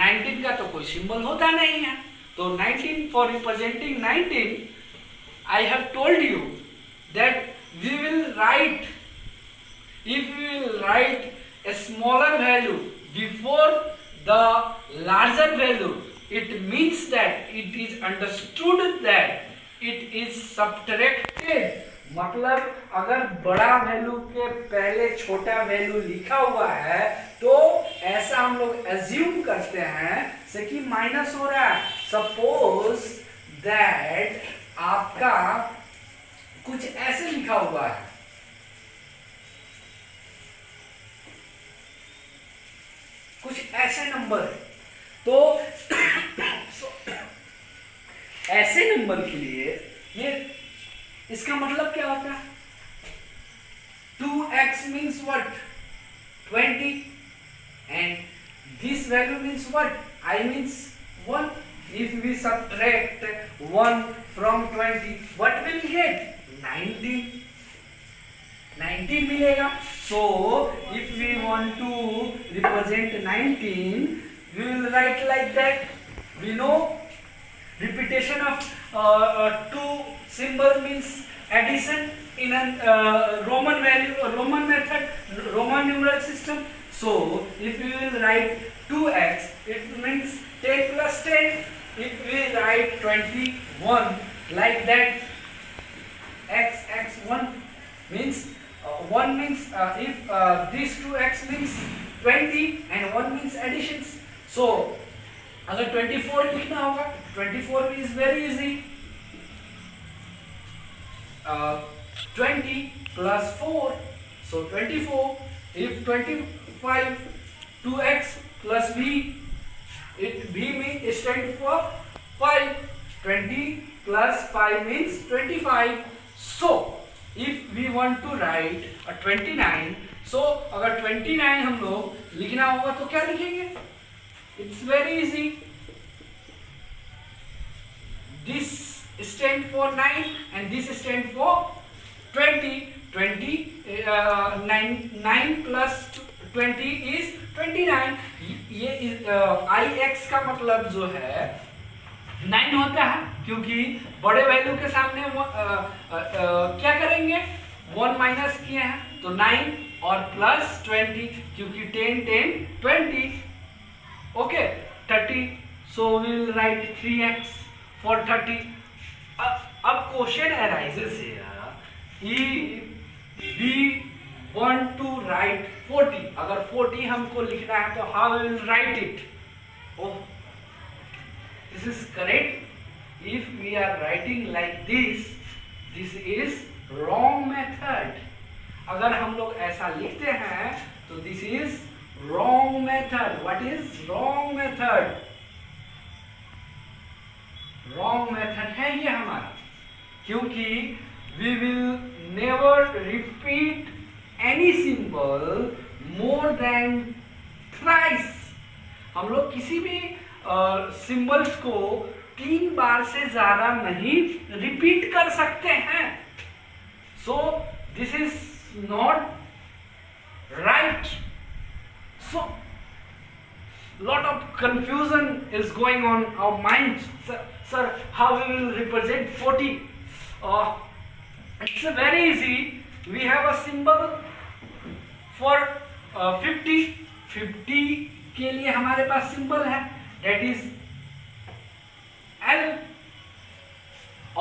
19 का तो कोई सिंबल होता नहीं है, तो 19 for representing 19 I have told you that we will write, if we will write a smaller value before the larger value, it means that it is understood that it is subtracted. मतलब अगर बड़ा value के पहले छोटा value लिखा हुआ है तो ऐसा हम लोग एज्यूम करते हैं से कि माइनस हो रहा है। सपोज दैट आपका कुछ ऐसे लिखा हुआ है, कुछ ऐसे नंबर है, तो ऐसे नंबर के लिए ये इसका मतलब क्या होता है? 2x means what? 20 and this value means what? I means 1. If we subtract 1 from 20, what will we get? 19. 19 मिलेगा। So if we want to represent 19, we will write like that. We know repetition of two symbol means addition in a Roman method, Roman numeral system. So if we will write 2x, it means 10 plus 10. If we write 21 like that, x 1 means 1 means if these 2x means 20 and 1 means additions. So अगर 24 लिखना होगा, 24 is very easy. 20 plus 4, so 24. If 25, 2x plus b, it b means stand for 5. 20 plus 5 means 25. So if we want to write a 29, so अगर 29 हम लोग लिखना होगा तो क्या लिखेंगे? It's very easy. This stand for 9 and this stand for 20. 9 plus 20 is 29. ये ix का मतलब जो है 9 होता है, क्योंकि बड़े वैल्यू के सामने क्या करेंगे? 1 माइनस किए हैं तो 9 और प्लस 20, क्योंकि 10 10 20. Okay 30, so we will write 3x for 30. अब question arises if we want to write 40, अगर 40 हमको लिखना है तो how we will write it? Oh, this is correct. If we are writing like this, this is wrong method. अगर हम लोग ऐसा लिखते हैं तो this is wrong method. What is wrong method? Wrong method है ये हमारा, क्योंकि we will never repeat any symbol more than thrice. हम लोग किसी भी सिंबल्स को 3 बार से ज्यादा नहीं रिपीट कर सकते हैं. So this is not right. So lot of confusion is going on our mind. Sir how we will represent 40? It's very easy. We have a symbol for 50 के लिए हमारे पास सिंबल है, that is L.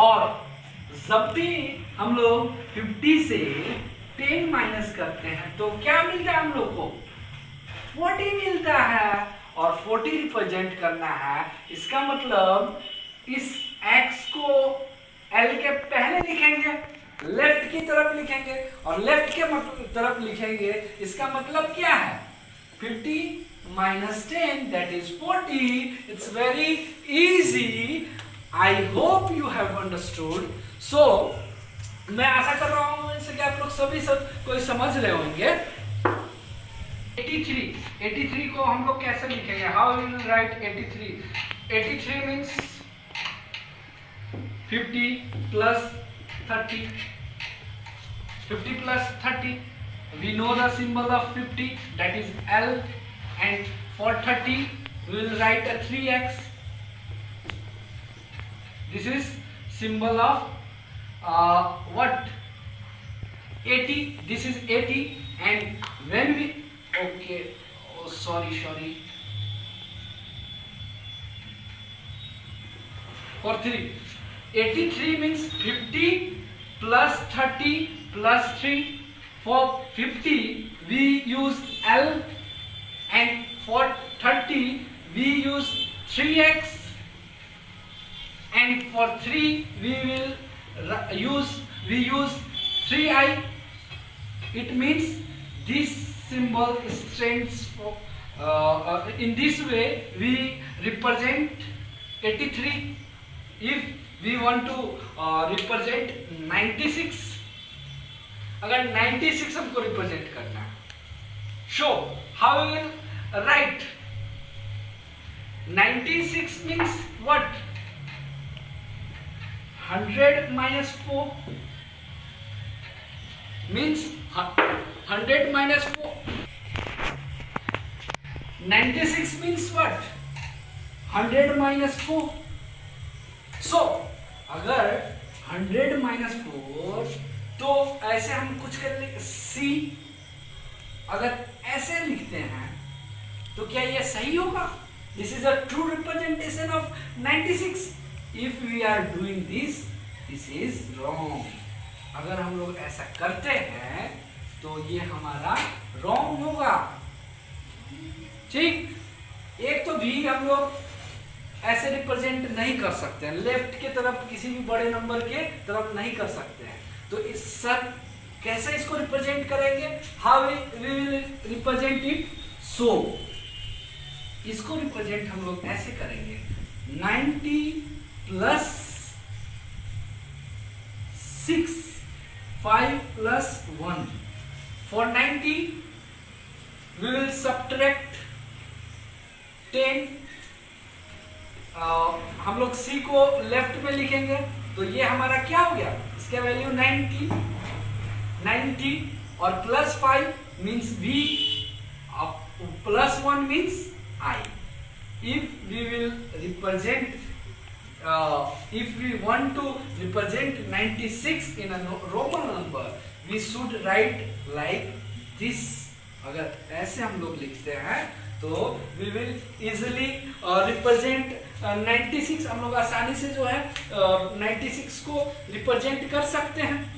और जब भी हम लोग 50 से 10 माइनस करते हैं तो क्या मिलता है हम लोग को? 40 मिलता है, और 40 रिप्रेजेंट करना है. इसका मतलब इस x को L के पहले लिखेंगे, लेफ्ट की तरफ लिखेंगे, और लेफ्ट के तरफ लिखेंगे. इसका मतलब क्या है? 50 minus 10, that is 40. It's very easy. I hope you have understood. So मैं आशा कर रहा हूँ इससे कि आप लोग सभी कोई समझ रहे होंगे. 83 को हम लोग कैसे लिखेंगे? How we will write 83? 83 means 50 plus 30. 50 plus 30. We know the symbol of 50, that is L. And for 30 we will write a 3x. This is symbol of what? 80. This is 80, and when we, okay, oh sorry, for 3, 83 means 50 plus 30 plus 3. For 50 we use L, and for 30 we use 3x, and for 3 we use 3i. It means this symbol stands for in this way we represent 83. If we want to represent 96, अगर 96 हमको represent करना है, so how we will write 96 means what? 100 minus 4 means 100 minus 4. 96 means what? 100 minus 4. So अगर 100 minus 4, तो ऐसे हम कुछ कर ले C, अगर ऐसे लिखते हैं तो क्या ये सही होगा? This is a true representation of 96. If we are doing this, this is wrong. अगर हम लोग ऐसा करते हैं तो ये हमारा wrong होगा. ठीक, एक तो भी हम लोग ऐसे रिप्रेजेंट नहीं कर सकते हैं, लेफ्ट के तरफ किसी भी बड़े नंबर के तरफ नहीं कर सकते हैं. तो इस सर कैसे इसको रिप्रेजेंट करेंगे? How we will represent it? So इसको रिप्रेजेंट हम लोग ऐसे करेंगे, 90 plus 6, 5 plus 1. For 90 we will subtract 10. हम लोग C को लेफ्ट में लिखेंगे तो ये हमारा क्या हो गया? इसका वैल्यू 90 और plus 5 means V, plus 1 means I. If we will represent, if we want to represent 96 in a Roman number, we should write like this. अगर ऐसे हम लोग लिखते हैं तो we will easily represent 96. हम लोग आसानी से जो है 96 को रिप्रेजेंट कर सकते हैं.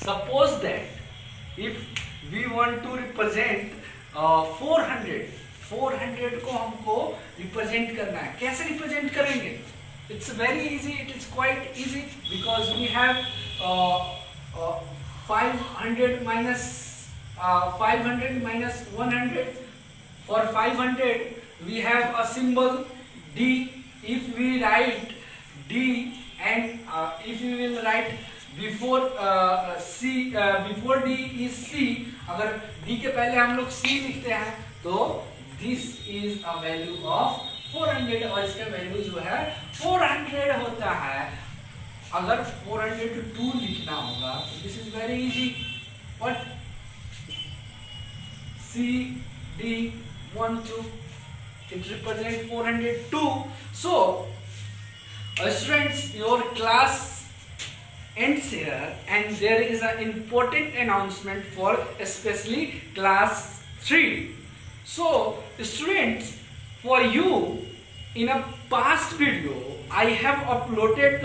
Suppose that if we want to represent 400 को हमको रिप्रेजेंट करना है, कैसे रिप्रेजेंट करेंगे? It's very easy. It is quite easy because we have 500 minus 100. For 500 we have a symbol D. If we write D and if we will write before C, before D is C, अगर D के पहले हम लोग C लिखते हैं तो this is a value of 400 और इसका वैल्यू जो है 400 होता है. अगर 402 लिखना होगा तो this is very easy. What? C D 1 2, it represents 402. So students, your class ends here and there is an important announcement for especially class 3. So students, for you in a past video I have uploaded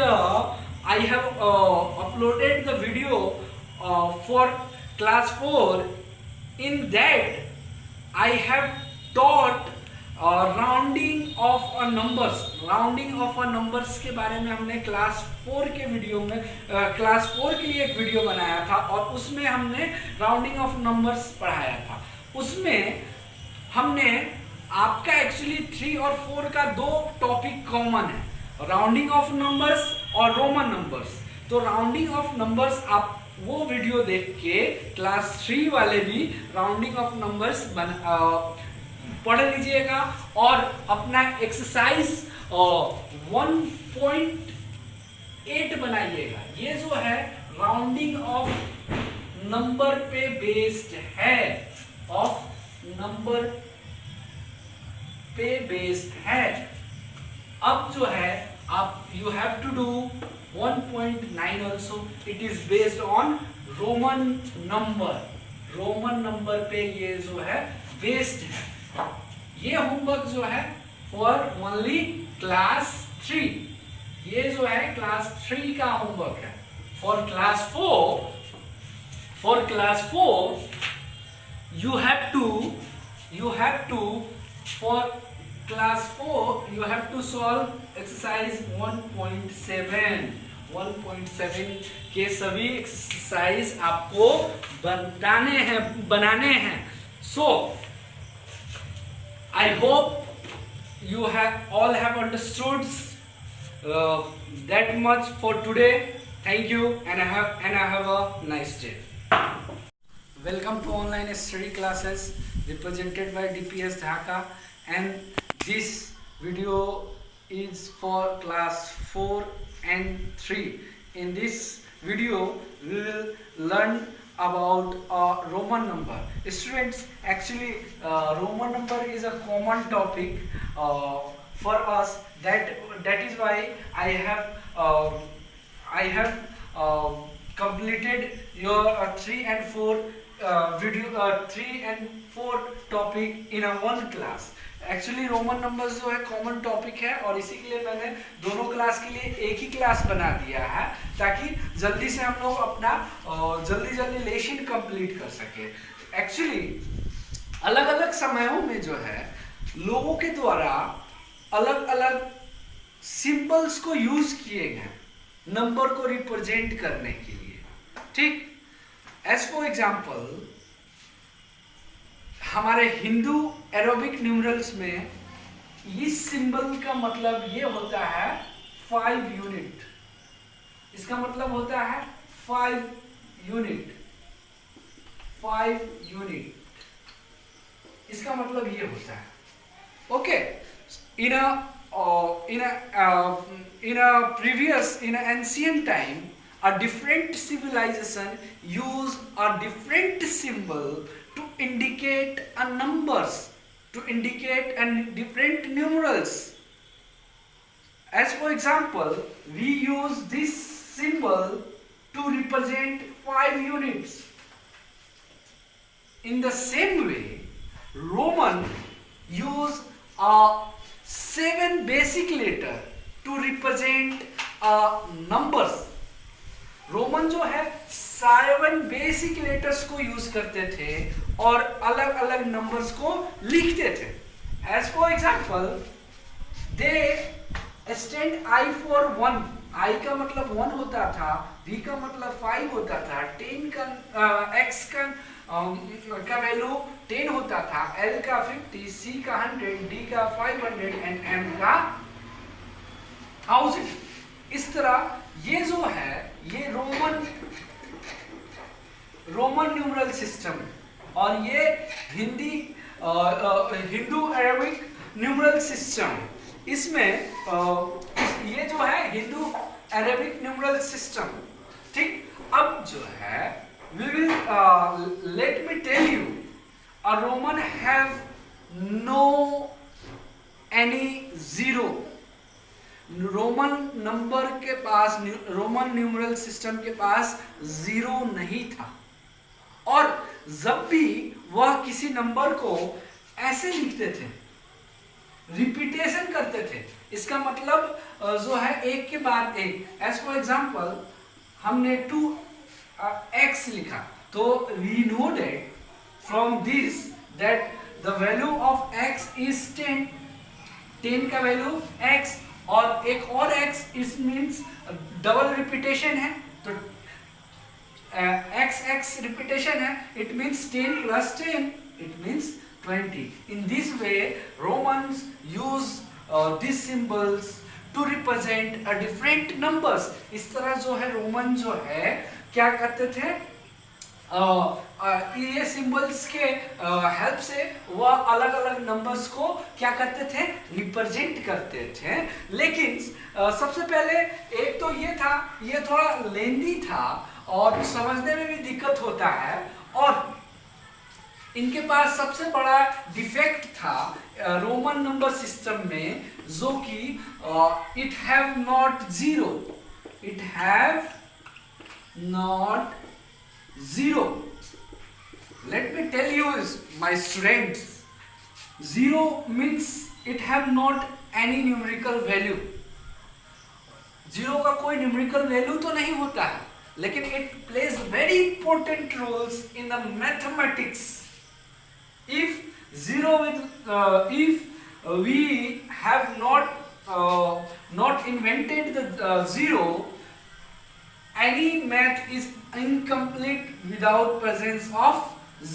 the video for class 4. In that I have taught rounding of a numbers. Rounding of a numbers के बारे में हमने class 4 के video में class 4 के लिए एक video बनाया था और उसमें हमने राउंडिंग ऑफ नंबर्स पढ़ाया था. उसमें हमने आपका एक्चुअली 3 और 4 का 2 टॉपिक कॉमन है, राउंडिंग ऑफ नंबर्स और रोमन नंबर्स. तो राउंडिंग ऑफ नंबर्स आप वो वीडियो देख के क्लास 3 वाले भी राउंडिंग ऑफ नंबर्स पढ़ लीजिएगा और अपना एक्सरसाइज 1.8 बनाइएगा. ये जो है राउंडिंग ऑफ नंबर पे बेस्ड है, ऑफ नंबर पे बेस्ड है। अब जो है आप you have to do 1.9 also, it is based on Roman number पे ये जो है बेस्ड है। ये होमवर्क जो है फॉर ओनली क्लास 3, ये जो है क्लास 3 का होमवर्क है। For class 4 you have to for class 4 you have to solve exercise 1.7 के सभी एक्सरसाइज आपको बनाने हैं। So I hope you all have understood that much for today. Thank you and I have a nice day. Welcome to online study classes represented by DPS Dhaka, and this video is for class 4 and 3. In this video we will learn about Roman number. Students, actually Roman number is a common topic for us, that is why I have completed your 3 and 4 video 3 and 4 topic in a one class. Actually Roman numbers जो है common topic है और इसी के लिए मैंने दोनों class के लिए एक ही क्लास बना दिया है, ताकि जल्दी से हम लोग अपना जल्दी लेशन कंप्लीट कर सके। एक्चुअली अलग अलग समयों में जो है लोगों के द्वारा अलग अलग सिंबल्स को यूज किए गए नंबर को रिप्रेजेंट करने के लिए, ठीक। एज फॉर एग्जाम्पल हमारे हिंदू एरोबिक न्यूमरल्स में इस सिंबल का मतलब ये होता है 5 यूनिट। इसका मतलब होता है 5 यूनिट। इसका मतलब ये होता है, okay. in a ancient time, a different civilization used a different symbol to indicate a numbers, to indicate and different numerals. As for example, we use this symbol to represent 5 units. In the same way, Roman use a 7 basic letter to represent numbers. Roman जो है 7 basic letters को use करते थे और अलग अलग numbers को लिखते थे। As for example, they stand I for 1। I का मतलब 1 होता था, V का मतलब 5 होता था, 10 का X का वैल्यू 10 होता था, L का 50, C का 100, D का 500 एंड M का 1000। इस तरह ये जो है ये रोमन न्यूमरल सिस्टम और ये हिंदू अरेबिक न्यूमरल सिस्टम, इसमें ये जो है हिंदू अरेबिक न्यूमरल सिस्टम, ठीक। अब जो है we will let me tell you, a Roman have no any zero। Roman number के पास, रोमन न्यूमरल सिस्टम के पास जीरो नहीं था, और जब भी वह किसी नंबर को ऐसे लिखते थे, रिपीटेशन करते थे, इसका मतलब जो है एक के बाद एक। एज फॉर एग्जाम्पल हमने 2x लिखा, तो we know that from this that the value of x is 10। 10 का वैल्यू x और एक और x, इस मीन्स डबल रिपीटेशन है, तो x रिपीटेशन है, it means 10 plus 10, it means 20. In this way, Romans use these symbols to represent a different numbers. इस तरह जो है रोमन जो है क्या करते थे, ये सिंबल्स के हेल्प से वह अलग अलग नंबर्स को क्या करते थे, रिप्रेजेंट करते थे। लेकिन सबसे पहले एक तो ये था, ये थोड़ा लेंदी था और समझने में भी दिक्कत होता है, और इनके पास सबसे बड़ा डिफेक्ट था रोमन नंबर सिस्टम में, जो कि it have not zero, it have not zero. Let me tell you, my students, zero means it have not any numerical value. Zero का कोई न्यूमेरिकल वैल्यू तो नहीं होता है, लेकिन it plays very important roles in the mathematics. If zero with if we have not invented the zero, any math is incomplete without presence of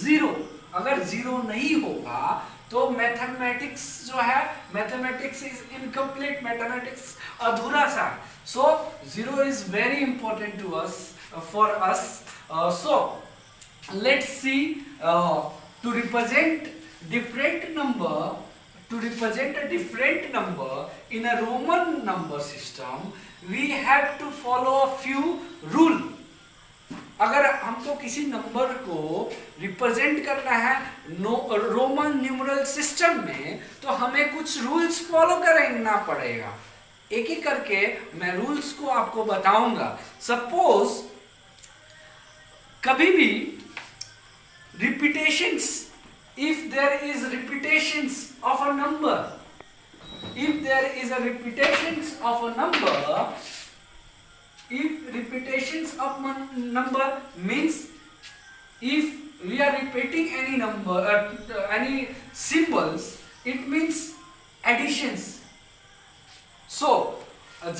zero. अगर zero नहीं होगा तो मैथमेटिक्स जो है, मैथमेटिक्स इज इनकम्प्लीट, मैथमेटिक्स अधूरा सा. So zero is very important to us, for us. So let's see, to represent different number, to represent a different number in a Roman number system, we have to follow a few rule. अगर हमको किसी number को represent करना है Roman numeral system में, तो हमें कुछ रूल्स फॉलो करना पड़ेगा. एक एक करके मैं रूल्स को आपको बताऊंगा. सपोज कभी भी repetitions, if there is repetitions of a number, if there is a repetitions of a number, if repetitions of number means if we are repeating any number, any symbols, it means additions. So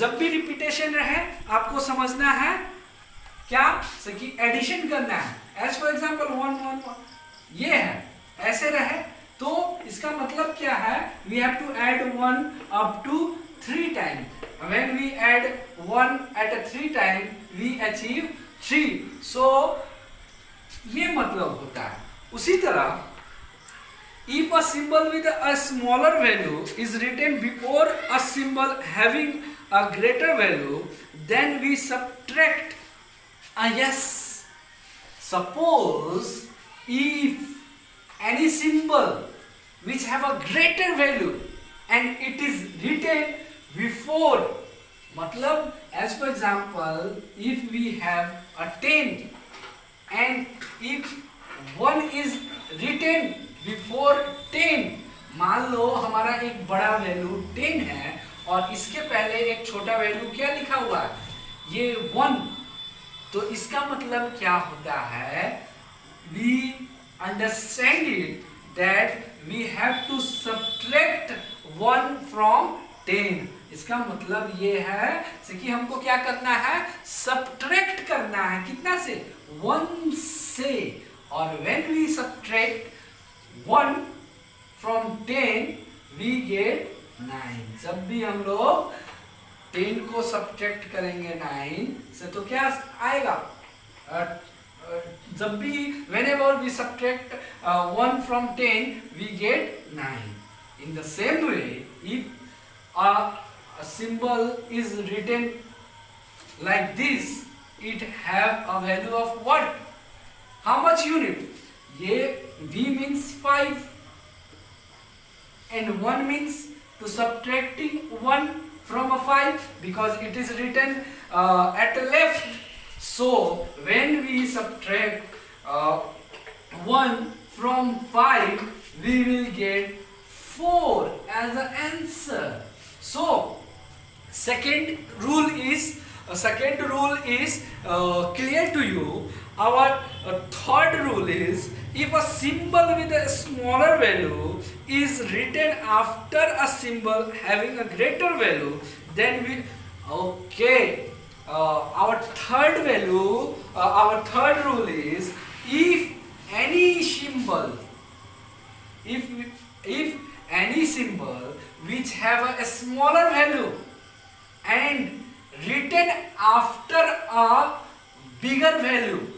जब भी repetition रहे आपको समझना है क्या कि addition करना है. एज फॉर एग्जाम्पल 1 1 1 ये है, ऐसे रहे तो इसका मतलब क्या है, we have to add 1 up to 3 time. When we add 1 at 3 time we achieve 3. So ये मतलब होता है. उसी तरह if a symbol with a smaller value is written before a symbol having a greater value, then we subtract a yes. Suppose if any symbol which have a greater value and it is written before, मतलब as for example if we have a 10 and if 1 is written before 10, मान लो हमारा एक बड़ा value 10 है और इसके पहले एक छोटा वैल्यू क्या लिखा हुआ है, ये 1. तो इसका मतलब क्या होता है, we understand it that we have to subtract 1 from 10. इसका मतलब ये है कि हमको क्या करना है, सब्ट्रैक्ट करना है. कितना से, 1 से. और when we subtract 1 from 10 we get 9. जब भी हम लोग 10 को सब्ट्रैक्ट करेंगे 9 से तो क्या आएगा, जब भी whenever we subtract 1 from 10 we get 9. In the same way, if a symbol is written like this, it have a value of what, how much unit. ये v means 5 and 1 means to subtracting 1 from a 5 because it is written at the left. So when we subtract 1 from 5 we will get 4 as an answer. So second rule is clear to you. Our third rule is, if a symbol with a smaller value is written after a symbol having a greater value, then we, okay, our third rule is, if any symbol which have a smaller value and written after a bigger value,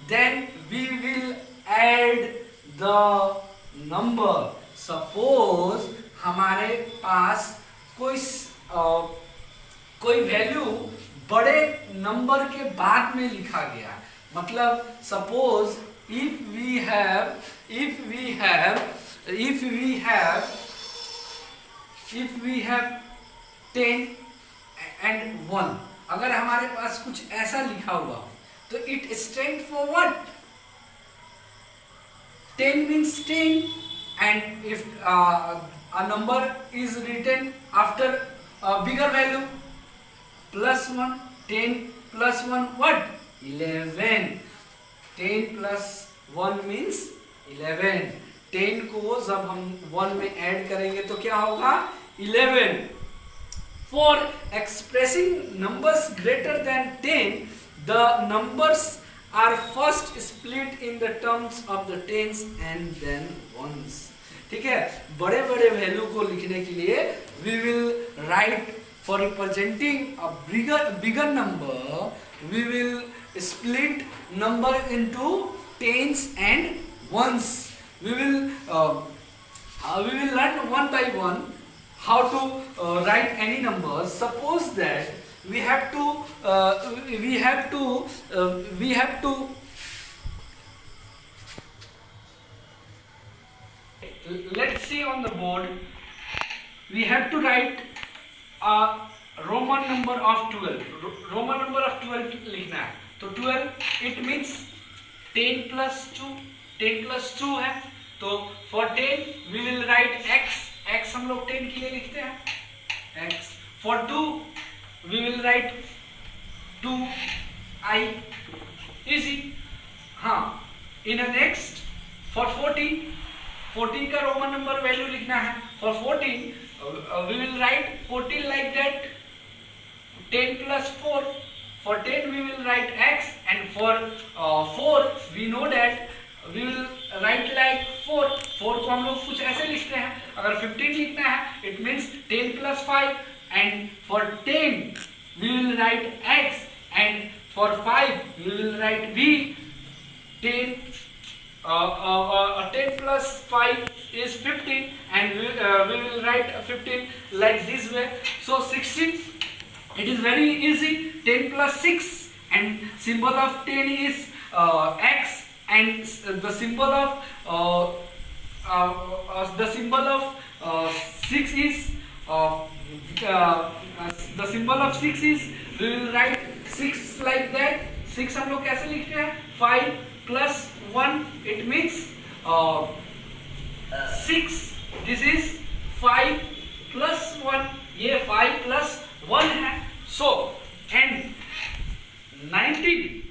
then we will add the number. Suppose हमारे पास कोई value बड़े number के बाद में लिखा गया, मतलब suppose if we have if we have if we have if we have 10 and 1, अगर हमारे पास कुछ ऐसा लिखा हुआ हो तो it stand for what? 10 means 10, and if a number is written after a bigger value, plus 1, 10 plus 1 what? 11. 10 plus 1 means 11. 10 को जब हम 1 में ऐड करेंगे तो क्या होगा? 11. For expressing numbers greater than 10, the numbers are first split in the terms of the tens and then ones. ठीक है, बड़े बड़े वैल्यू को लिखने के लिए we will write for representing a bigger number, we will split number into tens and ones. We will learn one by one how to write any number. Suppose that we have to let's see on the board, we have to write a Roman number of 12. Roman number of 12 लिखना है तो 12 it means 10 plus 2. 10 plus 2 है तो for 10 we will write x. x हम लोग 10 के लिए लिखते हैं x. for 2 we will write 2i. easy. हाँ, in a next for 14 का रोमन नंबर वैल्यू लिखना है. for 14 we will write 14 like that, 10 plus 4. for 10 we will write x, and for 4 we know that we will write like 4. 4 को हम लोग कुछ ऐसे लिखते हैं. अगर 15 लिखना है it means 10 plus 5, and for 10 we will write x, and for 5 we will write v. 10 10 plus 5 is 15, and we will write 15 like this way. So 16, it is very easy. 10 plus 6, and symbol of 10 is x, and the symbol of 6 is we will write 6 like that. 6 हम लोग कैसे लिखते हैं? 5 plus 1 it means 6. This is 5 plus 1. ये 5 plus 1 है. So and 19